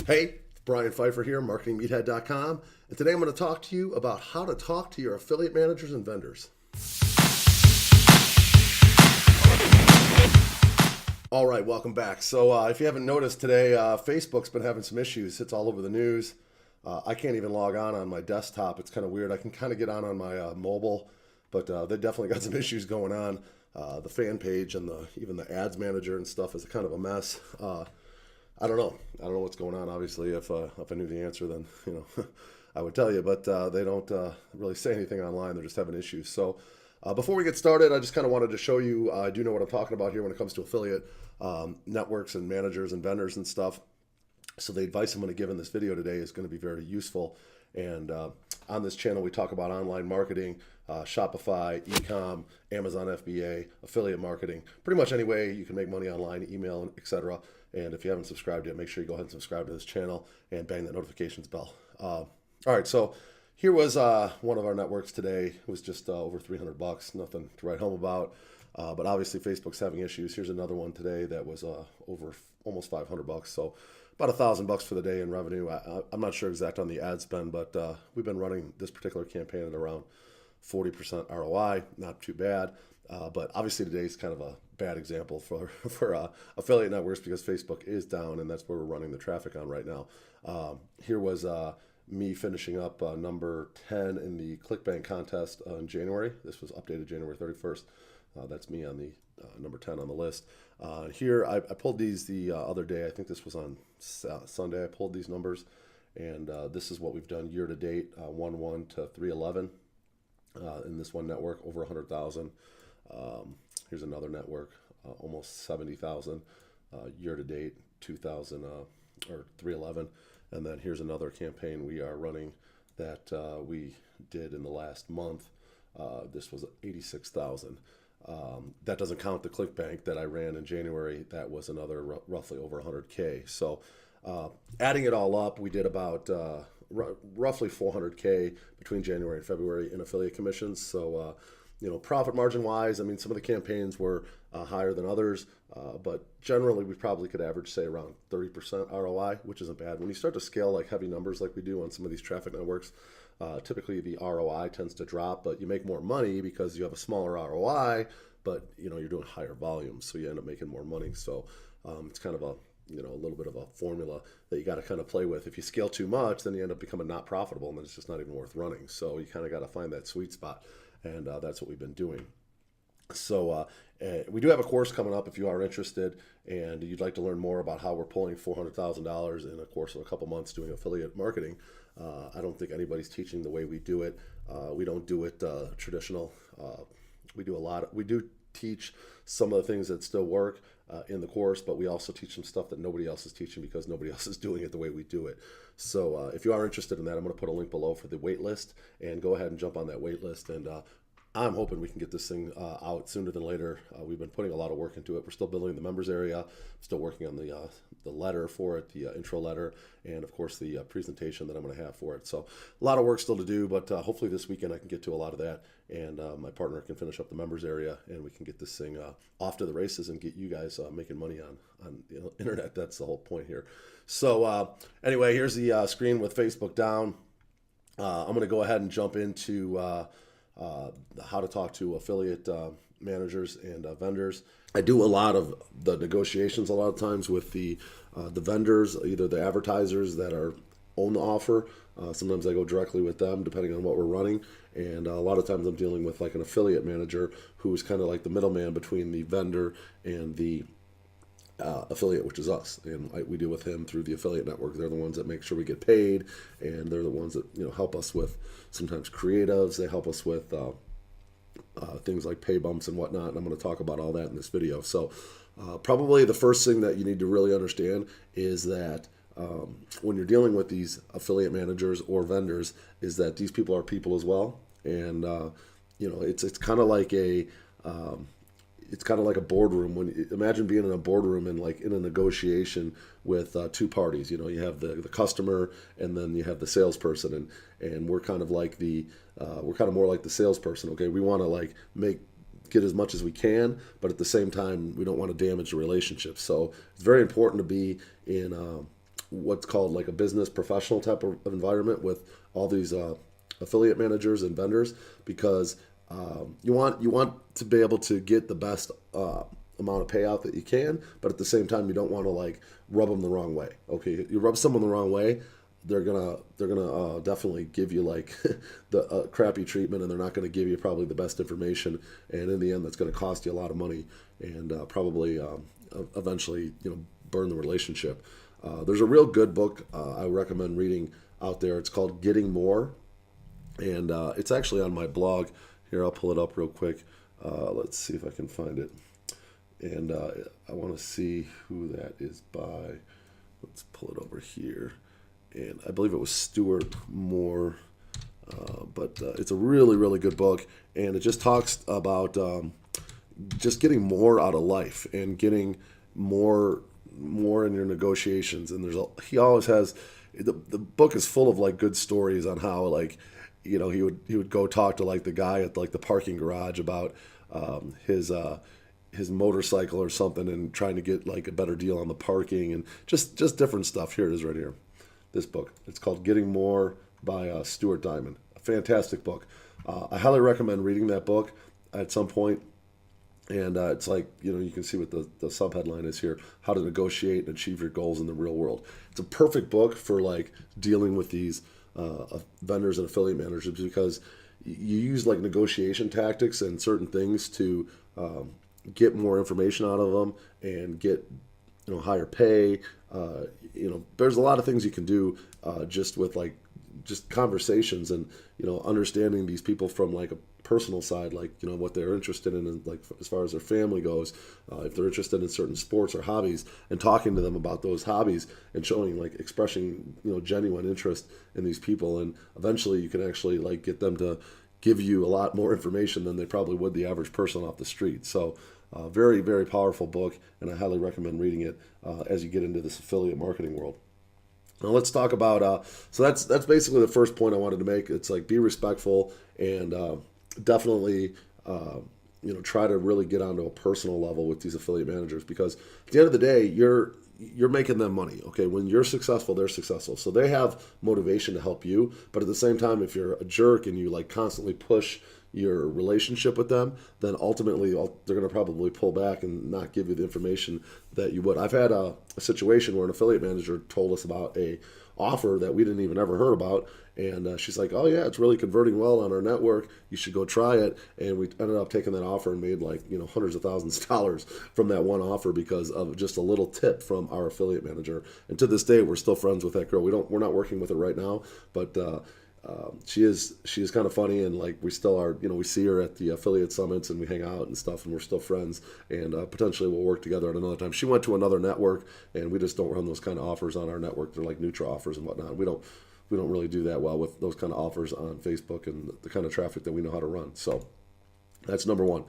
Hey, Brian Pfeiffer here, marketingmeathead.com, and today I'm going to talk to you about how to talk to your affiliate managers and vendors. All right, welcome back. So if you haven't noticed today, Facebook's been having some issues. It's all over the news. I can't even log on my desktop. It's kind of weird. I can kind of get on my mobile, but they definitely got some issues going on. The fan page and even the ads manager and stuff is kind of a mess. I don't know. I don't know what's going on. Obviously, if I knew the answer, then I would tell you. But they don't really say anything online. They're just having issues. So before we get started, I just kind of wanted to show you. I do know what I'm talking about here when it comes to affiliate networks and managers and vendors and stuff. So the advice I'm going to give in this video today is going to be very useful. And on this channel, we talk about online marketing, Shopify, e-com, Amazon FBA, affiliate marketing, pretty much any way you can make money online, email, etc. And if you haven't subscribed yet, make sure you go ahead and subscribe to this channel and bang that notifications bell. All right, so here was one of our networks today. It was just over $300, nothing to write home about. But obviously Facebook's having issues. Here's another one today that was over almost $500. So about $1,000 for the day in revenue. I'm not sure exact on the ad spend, but we've been running this particular campaign at around 40% ROI. Not too bad. But obviously today's kind of a bad example for affiliate networks because Facebook is down, and that's where we're running the traffic on right now. Here was me finishing up number 10 in the ClickBank contest in January. This was updated January 31st. That's me on the number 10 on the list. Here, I pulled these the other day. I think this was on Sunday. I pulled these numbers, and this is what we've done year to date, 1/1 to 3/11 in this one network, over 100,000. Here's another network, almost 70,000 year to date, 2,000 or 3/11. And then here's another campaign we are running that we did in the last month. This was 86,000. That doesn't count the ClickBank that I ran in January. That was another roughly over 100K. So adding it all up, we did about roughly 400K between January and February in affiliate commissions. So profit margin wise, I mean, some of the campaigns were higher than others, but generally we probably could average, say, around 30% ROI, which isn't bad. When you start to scale like heavy numbers like we do on some of these traffic networks, typically the ROI tends to drop, but you make more money because you have a smaller ROI, but you're doing higher volumes, so you end up making more money. So it's kind of a little bit of a formula that you got to kind of play with. If you scale too much, then you end up becoming not profitable, and then it's just not even worth running. So you kind of got to find that sweet spot, and that's what we've been doing. So we do have a course coming up if you are interested and you'd like to learn more about how we're pulling $400,000 in a course of a couple months doing affiliate marketing. I don't think anybody's teaching the way we do it. We don't do it traditional. We do teach some of the things that still work in the course, but we also teach some stuff that nobody else is teaching because nobody else is doing it the way we do it. So if you are interested in that, I'm going to put a link below for the wait list, and go ahead and jump on that wait list. And I'm hoping we can get this thing out sooner than later. We've been putting a lot of work into it. We're still building the members area, still working on the letter for it, the intro letter, and of course the presentation that I'm going to have for it. So a lot of work still to do, but hopefully this weekend I can get to a lot of that, and my partner can finish up the members area, and we can get this thing off to the races and get you guys making money on the internet. That's the whole point here. So anyway, here's the screen with Facebook down. I'm going to go ahead and jump into how to talk to affiliate managers and vendors. I do a lot of the negotiations a lot of times with the vendors, either the advertisers that own the offer. Sometimes I go directly with them depending on what we're running, and a lot of times I'm dealing with like an affiliate manager who's kind of like the middleman between the vendor and the affiliate, which is us, and we deal with him through the affiliate network. They're the ones that make sure we get paid, and they're the ones that help us with sometimes creatives. They help us with things like pay bumps and whatnot, and I'm going to talk about all that in this video. So probably the first thing that you need to really understand is that when you're dealing with these affiliate managers or vendors, is that these people are people as well, and it's kind of like a boardroom. Imagine being in a boardroom and like in a negotiation with two parties. You have the customer, and then you have the salesperson, and we're kind of like we're kind of more like the salesperson. Okay, we want to like get as much as we can, but at the same time we don't want to damage the relationship. So it's very important to be in what's called like a business professional type of environment with all these affiliate managers and vendors, because you want to be able to get the best amount of payout that you can, but at the same time you don't want to like rub them the wrong way. Okay, you rub someone the wrong way, they're gonna definitely give you like the crappy treatment, and they're not going to give you probably the best information, and in the end that's going to cost you a lot of money, and probably eventually burn the relationship. There's a real good book I recommend reading out there. It's called Getting More, and it's actually on my blog. Here, I'll pull it up real quick. Let's see if I can find it. And I want to see who that is by. Let's pull it over here. And I believe it was Stuart Moore. But it's a really, really good book. And it just talks about just getting more out of life and getting more in your negotiations. And he always has, the book is full of like good stories on how like, he would go talk to like the guy at like the parking garage about his motorcycle or something, and trying to get like a better deal on the parking, and just different stuff. Here it is right here. This book. It's called Getting More by Stuart Diamond. A fantastic book. I highly recommend reading that book at some point. And it's like, you can see what the subheadline is here: How to Negotiate and Achieve Your Goals in the Real World. It's a perfect book for like dealing with these vendors and affiliate managers, because you use like negotiation tactics and certain things to get more information out of them and get higher pay. There's a lot of things you can do just with like just conversations, and understanding these people from like a personal side, like what they're interested in, and like as far as their family goes, if they're interested in certain sports or hobbies, and talking to them about those hobbies, and showing like expressing genuine interest in these people, and eventually you can actually like get them to give you a lot more information than they probably would the average person off the street. So very, very powerful book, and I highly recommend reading it as you get into this affiliate marketing world. Now let's talk about, so that's basically the first point I wanted to make. It's like, be respectful, and definitely try to really get onto a personal level with these affiliate managers, because at the end of the day, you're making them money. Okay, when you're successful, they're successful, so they have motivation to help you. But at the same time, if you're a jerk and you like constantly push your relationship with them, then ultimately they're going to probably pull back and not give you the information that you would. I've had a situation where an affiliate manager told us about a offer that we didn't even ever heard about, and she's like, oh yeah, it's really converting well on our network, you should go try it. And we ended up taking that offer and made like hundreds of thousands of dollars from that one offer, because of just a little tip from our affiliate manager. And to this day, we're still friends with that girl. We're not working with her right now, but she is kind of funny, and like we still are. We see her at the affiliate summits and we hang out and stuff, and we're still friends, and potentially we'll work together at another time. She went to another network, and we just don't run those kind of offers on our network. They're like neutral offers and whatnot. We don't really do that well with those kind of offers on Facebook and the kind of traffic that we know how to run. So that's number one.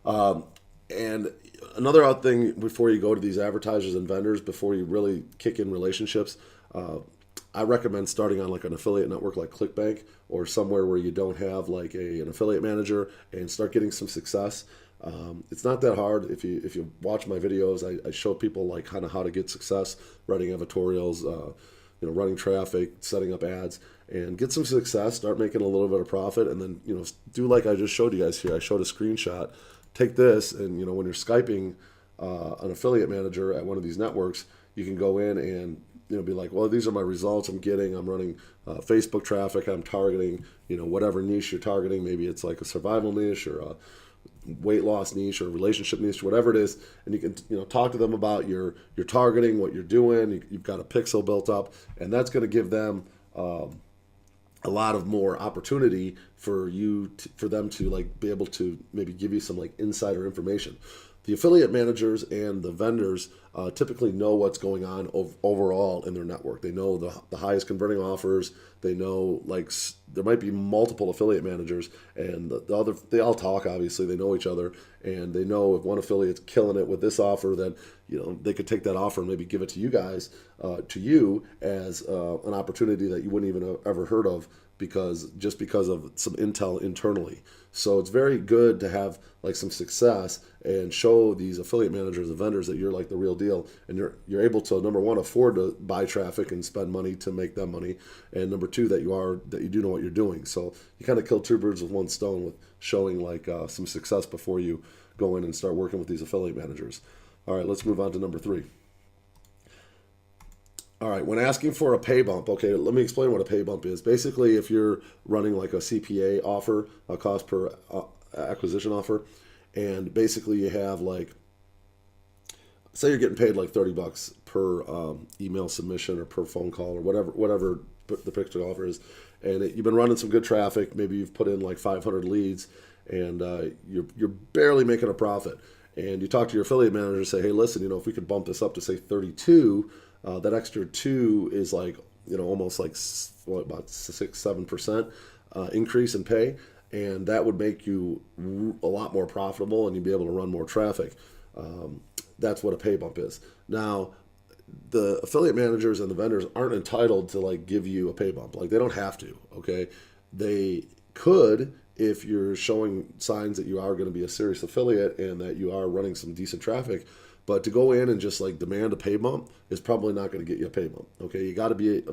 And another thing, before you go to these advertisers and vendors, before you really kick in relationships, I recommend starting on like an affiliate network like ClickBank, or somewhere where you don't have like an affiliate manager, and start getting some success. It's not that hard. If you watch my videos, I show people like kind of how to get success, writing editorials, running traffic, setting up ads, and get some success. Start making a little bit of profit, and then do like I just showed you guys here. I showed a screenshot. Take this, and when you're Skyping an affiliate manager at one of these networks, you can go in and be like, well, these are my results I'm getting. I'm running Facebook traffic. I'm targeting, whatever niche you're targeting. Maybe it's like a survival niche, or a weight loss niche, or a relationship niche, whatever it is. And you can, talk to them about your targeting, what you're doing. You've got a pixel built up, and that's going to give them a lot of more opportunity for them to like be able to maybe give you some like insider information. The affiliate managers and the vendors typically know what's going on overall in their network. They know the highest converting offers. They know like there might be multiple affiliate managers, and they all talk. Obviously, they know each other, and they know if one affiliate's killing it with this offer, then they could take that offer and maybe give it to you guys, to you as an opportunity that you wouldn't even have ever heard of because of some intel internally. So it's very good to have like some success and show these affiliate managers and vendors that you're like the real deal, and you're able to, number one, afford to buy traffic and spend money to make them money, and number two, that you do know what you're doing. So you kind of kill two birds with one stone with showing like some success before you go in and start working with these affiliate managers. All right, let's move on to number 3. All right, when asking for a pay bump, okay, let me explain what a pay bump is. Basically, if you're running like a CPA offer, a cost per acquisition offer, and basically you have like, say you're getting paid like $30 per email submission or per phone call or whatever the picture offer is, and you've been running some good traffic. Maybe you've put in like 500 leads, and you're barely making a profit. And you talk to your affiliate manager and say, hey, listen, if we could bump this up to say 32. That extra 2 is like, almost like about 6-7% increase in pay, and that would make you a lot more profitable, and you'd be able to run more traffic. That's what a pay bump is. Now, the affiliate managers and the vendors aren't entitled to like give you a pay bump. Like, they don't have to. Okay, they could if you're showing signs that you are going to be a serious affiliate and that you are running some decent traffic. But to go in and just like demand a pay bump is probably not going to get you a pay bump. Okay, you got to be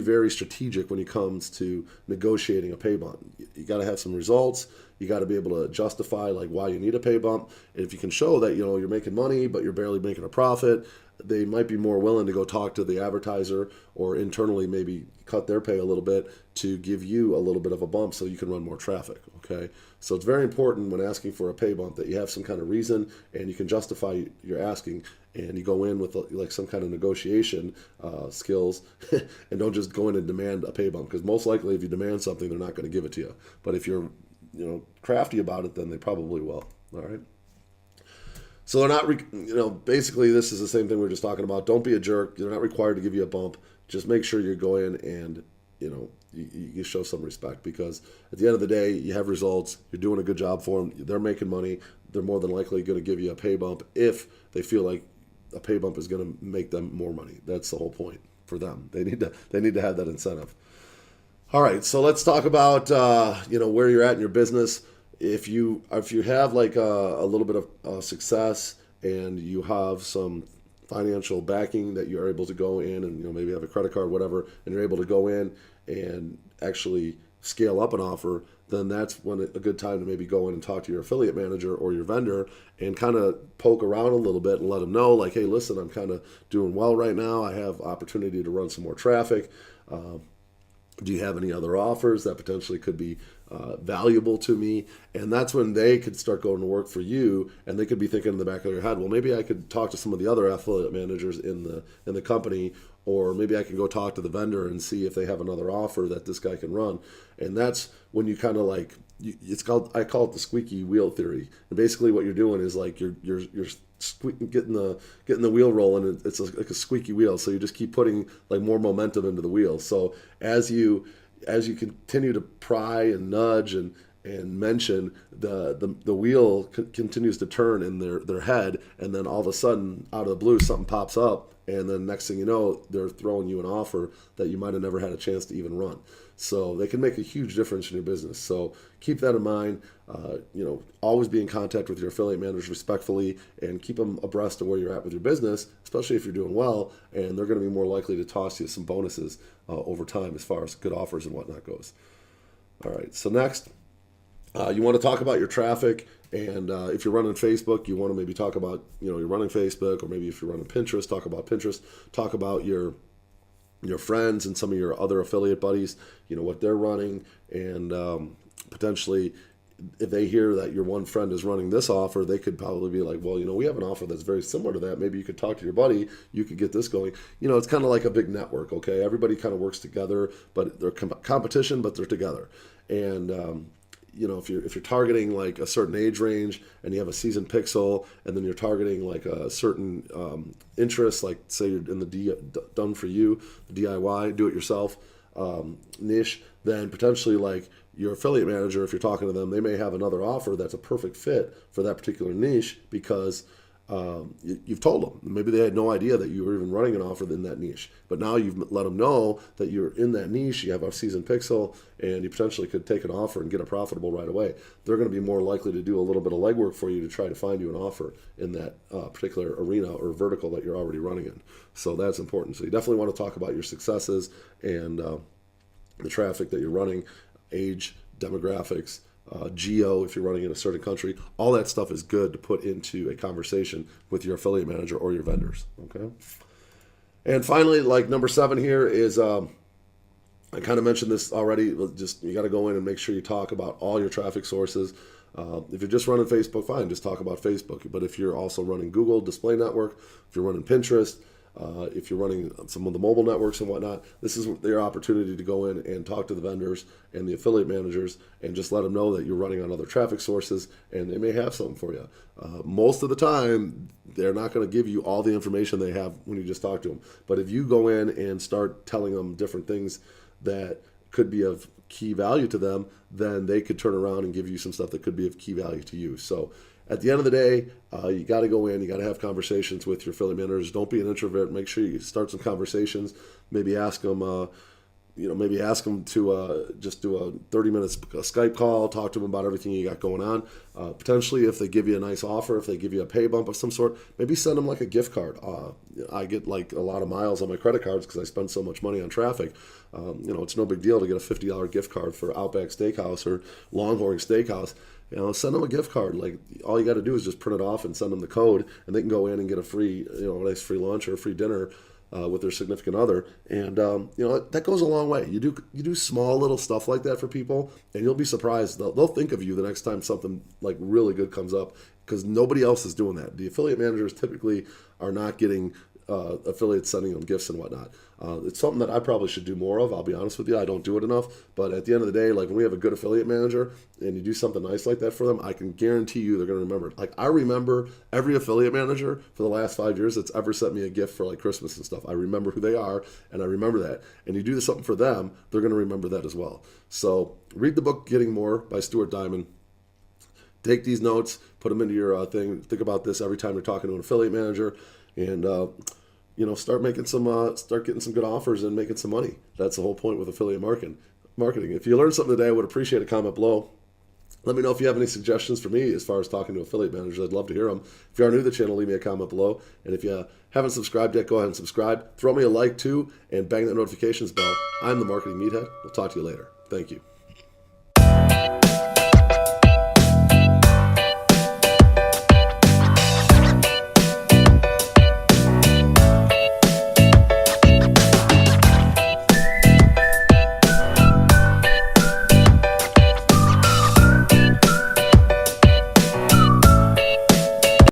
very strategic when it comes to negotiating a pay bump. You got to have some results. You got to be able to justify like why you need a pay bump. And if you can show that you're making money but you're barely making a profit, they might be more willing to go talk to the advertiser or internally maybe cut their pay a little bit to give you a little bit of a bump so you can run more traffic. Okay, so it's very important when asking for a pay bump that you have some kind of reason and you can justify your asking, and you go in with like some kind of negotiation skills and don't just go in and demand a pay bump, because most likely if you demand something, they're not going to give it to you. But if you're crafty about it, then they probably will. All right. So they're not, basically this is the same thing we were just talking about. Don't be a jerk. They're not required to give you a bump. Just make sure you go in and, you show some respect, because at the end of the day, you have results. You're doing a good job for them. They're making money. They're more than likely going to give you a pay bump if they feel like a pay bump is going to make them more money. That's the whole point for them. They need to have that incentive. All right, so let's talk about where you're at in your business. If you have like a little bit of success and you have some financial backing that you're able to go in and maybe have a credit card, whatever, and you're able to go in and actually scale up an offer, then that's when a good time to maybe go in and talk to your affiliate manager or your vendor and kind of poke around a little bit and let them know like, hey, listen, I'm kind of doing well right now. I have opportunity to run some more traffic. Do you have any other offers that potentially could be valuable to me? And that's when they could start going to work for you, and they could be thinking in the back of their head, well, maybe I could talk to some of the other affiliate managers in the company, or maybe I can go talk to the vendor and see if they have another offer that this guy can run. And that's when you kind of like, I call it the squeaky wheel theory. And basically what you're doing is like you're getting the wheel rolling. It's like a squeaky wheel. So you just keep putting like more momentum into the wheel. So as you continue to pry and nudge and mention, the wheel continues to turn in their head, and then all of a sudden out of the blue something pops up, and then next thing you know, they're throwing you an offer that you might have never had a chance to even run. So they can make a huge difference in your business. So keep that in mind. Always be in contact with your affiliate managers respectfully, and keep them abreast of where you're at with your business, especially if you're doing well, and they're going to be more likely to toss you some bonuses over time as far as good offers and whatnot goes. All right, so next, you want to talk about your traffic, and if you're running Facebook, you want to maybe talk about, you're running Facebook, or maybe if you're running Pinterest, talk about Pinterest, talk about your friends and some of your other affiliate buddies, what they're running, and potentially if they hear that your one friend is running this offer, they could probably be like, well, we have an offer that's very similar to that. Maybe you could talk to your buddy. You could get this going. It's kind of like a big network, okay? Everybody kind of works together, but they're competition, but they're together. And, if you're targeting like a certain age range and you have a seasoned pixel, and then you're targeting like a certain interest, like say you're in the done for you, the DIY, do it yourself niche, then potentially like your affiliate manager, if you're talking to them, they may have another offer that's a perfect fit for that particular niche, because you've told them. Maybe they had no idea that you were even running an offer in that niche. But now you've let them know that you're in that niche, you have a seasoned pixel, and you potentially could take an offer and get it profitable right away. They're going to be more likely to do a little bit of legwork for you to try to find you an offer in that particular arena or vertical that you're already running in. So that's important. So you definitely want to talk about your successes and the traffic that you're running, age, demographics, geo, if you're running in a certain country. All that stuff is good to put into a conversation with your affiliate manager or your vendors. Okay. And finally, like number 7 here is, I kind of mentioned this already. Just you got to go in and make sure you talk about all your traffic sources. If you're just running Facebook, fine, just talk about Facebook. But if you're also running Google Display Network, if you're running Pinterest, if you're running some of the mobile networks and whatnot, this is their opportunity to go in and talk to the vendors and the affiliate managers and just let them know that you're running on other traffic sources and they may have something for you. Most of the time, they're not going to give you all the information they have when you just talk to them. But if you go in and start telling them different things that could be of key value to them, then they could turn around and give you some stuff that could be of key value to you. So at the end of the day, you got to go in, you got to have conversations with your affiliate managers. Don't be an introvert. Make sure you start some conversations. Maybe ask them, to just do a 30 minutes Skype call, talk to them about everything you got going on. Potentially, if they give you a nice offer, if they give you a pay bump of some sort, maybe send them like a gift card. I get like a lot of miles on my credit cards because I spend so much money on traffic. It's no big deal to get a $50 gift card for Outback Steakhouse or Longhorn Steakhouse. Send them a gift card. Like all you got to do is just print it off and send them the code, and they can go in and get a free, a nice free lunch or a free dinner with their significant other, and that goes a long way. You do small little stuff like that for people, and you'll be surprised. They'll think of you the next time something like really good comes up because nobody else is doing that. The affiliate managers typically are not getting affiliates sending them gifts and whatnot. It's something that I probably should do more of. I'll be honest with you, I don't do it enough. But at the end of the day, like when we have a good affiliate manager and you do something nice like that for them, I can guarantee you they're going to remember it. Like I remember every affiliate manager for the last 5 years that's ever sent me a gift for like Christmas and stuff. I remember who they are and I remember that. And you do something for them, they're going to remember that as well. So read the book Getting More by Stuart Diamond. Take these notes, put them into your thing. Think about this every time you're talking to an affiliate manager, and start getting some good offers and making some money. That's the whole point with affiliate marketing. If you learned something today, I would appreciate a comment below. Let me know if you have any suggestions for me as far as talking to affiliate managers. I'd love to hear them. If you are new to the channel, leave me a comment below. And if you haven't subscribed yet, go ahead and subscribe. Throw me a like too, and bang that notifications bell. I'm the Marketing Meathead. We'll talk to you later. Thank you.